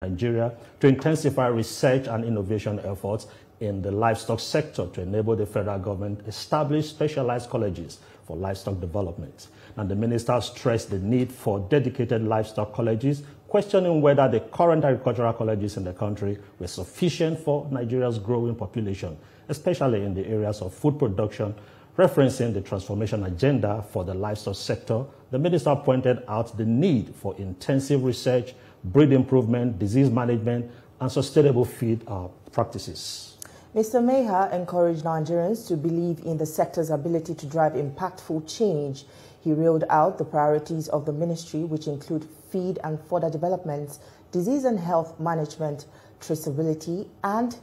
Nigeria to intensify research and innovation efforts in the livestock sector to enable the federal government establish specialized colleges for livestock development. And the minister stressed the need for dedicated livestock colleges, questioning whether the current agricultural colleges in the country were sufficient for Nigeria's growing population, especially in the areas of food production. Referencing the transformation agenda for the livestock sector, the minister pointed out the need for intensive research, breed improvement, disease management, and sustainable feed practices. Mr. Maiha encouraged Nigerians to believe in the sector's ability to drive impactful change. He reeled out the priorities of the ministry, which include feed and fodder developments, disease and health management, traceability, and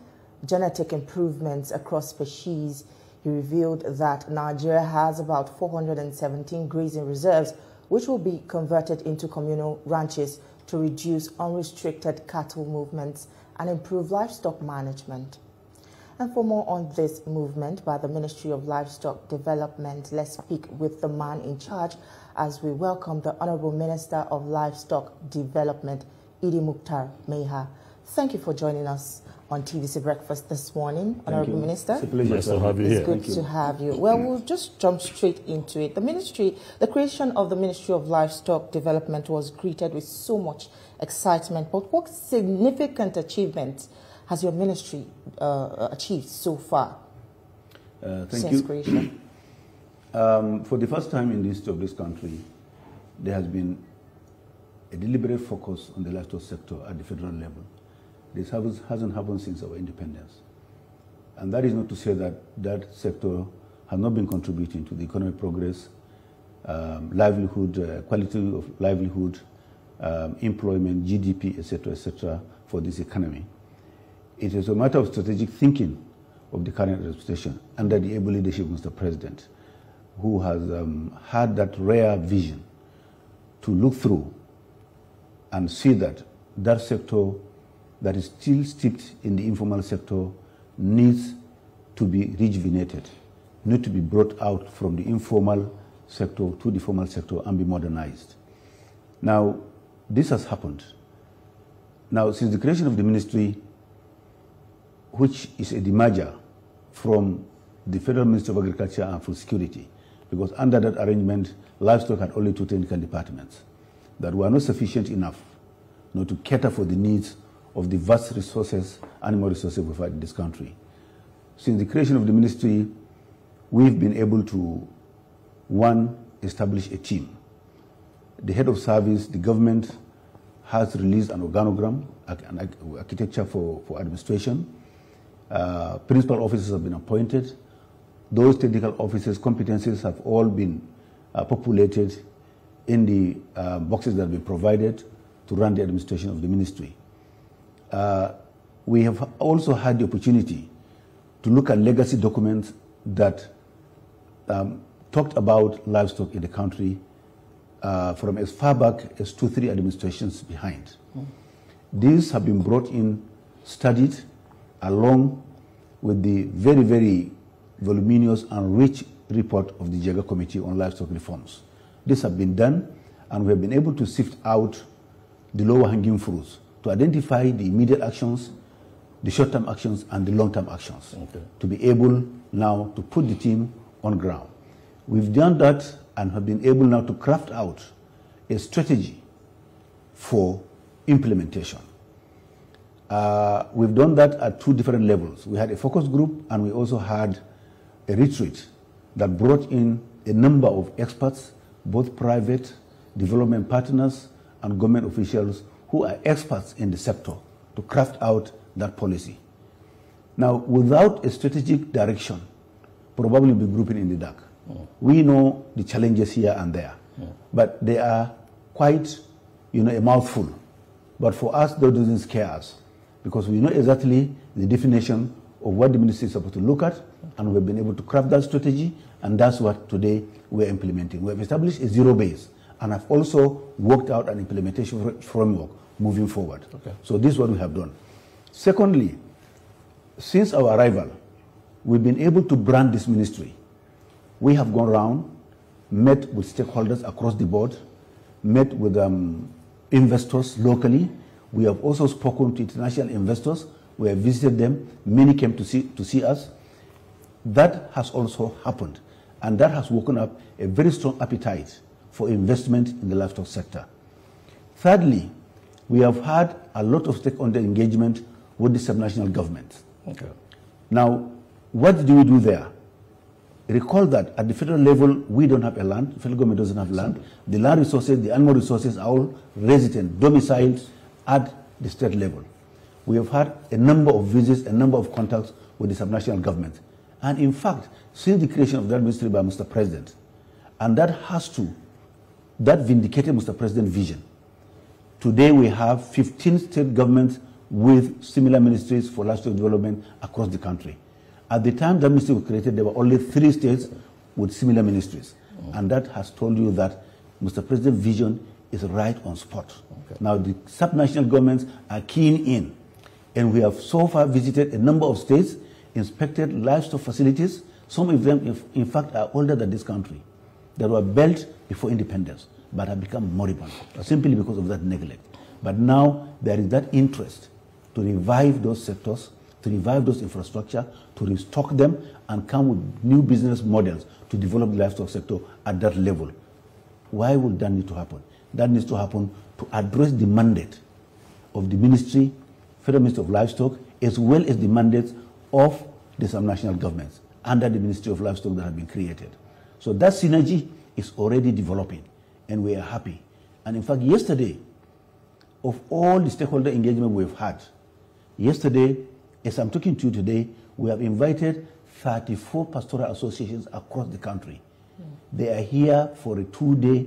genetic improvements across species. He revealed that Nigeria has about 417 grazing reserves, which will be converted into communal ranches to reduce unrestricted cattle movements and improve livestock management. And for more on this movement by the Ministry of Livestock Development, let's speak with the man in charge as we welcome the Honorable Minister of Livestock Development, Mukhtar Maiha. Thank you for joining us on TVC Breakfast this morning, Honorable Minister. It's a pleasure to have you here. It's good to have you. Well, we'll just jump straight into it. The creation of the Ministry of Livestock Development was greeted with so much excitement. But what significant achievements has your ministry achieved so far since creation? For the first time in the history of this country, there has been a deliberate focus on the livestock sector at the federal level. This hasn't happened since our independence. And that is not to say that that sector has not been contributing to the economic progress, livelihood, quality of livelihood, employment, GDP, etc., for this economy. It is a matter of strategic thinking of the current administration under the able leadership of Mr. President, who has had that rare vision to look through and see that that sector that is still steeped in the informal sector needs to be rejuvenated, needs to be brought out from the informal sector to the formal sector and be modernized. Now, this has happened. Now, since the creation of the ministry, which is a demerger from the Federal Ministry of Agriculture and Food Security, because under that arrangement, livestock had only 2 technical departments that were not sufficient enough to cater for the needs of the vast resources, animal resources we've had in this country. Since the creation of the ministry, we've been able to, one, establish a team. The head of service, the government, has released an organogram, an architecture for administration. Principal officers have been appointed. Those technical officers' competencies have all been populated in the boxes that have been provided to run the administration of the ministry. We have also had the opportunity to look at legacy documents that talked about livestock in the country from as far back as 2-3 administrations behind. These have been brought in, studied, along with the very, very voluminous and rich report of the Jaga Committee on Livestock Reforms. This has been done, and we have been able to sift out the lower-hanging fruits to identify the immediate actions, the short-term actions, and the long-term actions, to be able now to put the team on ground. We've done that and have been able now to craft out a strategy for implementation. We've done that at 2 different levels. We had a focus group, and we also had a retreat that brought in a number of experts, both private, development partners, and government officials who are experts in the sector to craft out that policy. Now, without a strategic direction, probably we'll be grouping in the dark. We know the challenges here and there, but they are quite, a mouthful. But for us, that doesn't scare us, because we know exactly the definition of what the ministry is supposed to look at, and we've been able to craft that strategy, and that's what today we're implementing. We have established a zero base, and have also worked out an implementation framework moving forward. So this is what we have done. Secondly, since our arrival, we've been able to brand this ministry. We have gone around, met with stakeholders across the board, met with investors locally. We have also spoken to international investors. We have visited them. Many came to see us. That has also happened, and that has woken up a very strong appetite for investment in the livestock sector. Thirdly, we have had a lot of stakeholder engagement with the subnational government. Okay. Now, what do we do there? Recall that at the federal level, we don't have a land. The federal government doesn't have land. The land resources, the animal resources are all resident, domiciled at the state level. We have had a number of visits, a number of contacts with the subnational government. And in fact, since the creation of that ministry by Mr. President, and that vindicated Mr. President's vision. Today we have 15 state governments with similar ministries for livestock development across the country. At the time that ministry was created, there were only 3 states with similar ministries. And that has told you that Mr. President's vision is right on spot. Okay. Now the subnational governments are keen in, and we have so far visited a number of states, inspected livestock facilities. Some of them, in fact, are older than this country, that were built before independence, but have become moribund, simply because of that neglect. But now there is that interest to revive those sectors, to revive those infrastructure, to restock them, and come with new business models to develop the livestock sector at that level. Why would that need to happen? That needs to happen to address the mandate of the ministry, Federal Ministry of Livestock, as well as the mandates of the subnational governments under the Ministry of Livestock that have been created. So that synergy is already developing, and we are happy. And in fact, yesterday, of all the stakeholder engagement we've had, yesterday, as I'm talking to you today, we have invited 34 pastoral associations across the country. They are here for a 2-day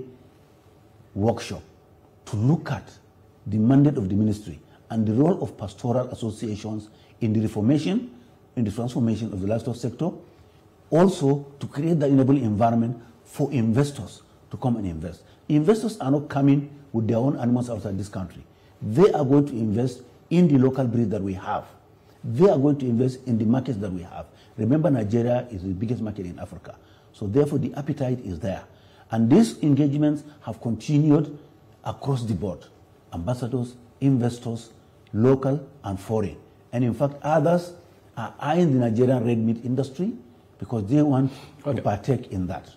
workshop to look at the mandate of the ministry and the role of pastoral associations in the reformation, in the transformation of the livestock sector, also to create the enabling environment for investors to come and invest. Investors are not coming with their own animals outside this country. They are going to invest in the local breed that we have. They are going to invest in the markets that we have. Remember, Nigeria is the biggest market in Africa. So therefore, the appetite is there. And these engagements have continued across the board. Ambassadors, investors, local and foreign. And in fact, others are eyeing the Nigerian red meat industry because they want to partake in that.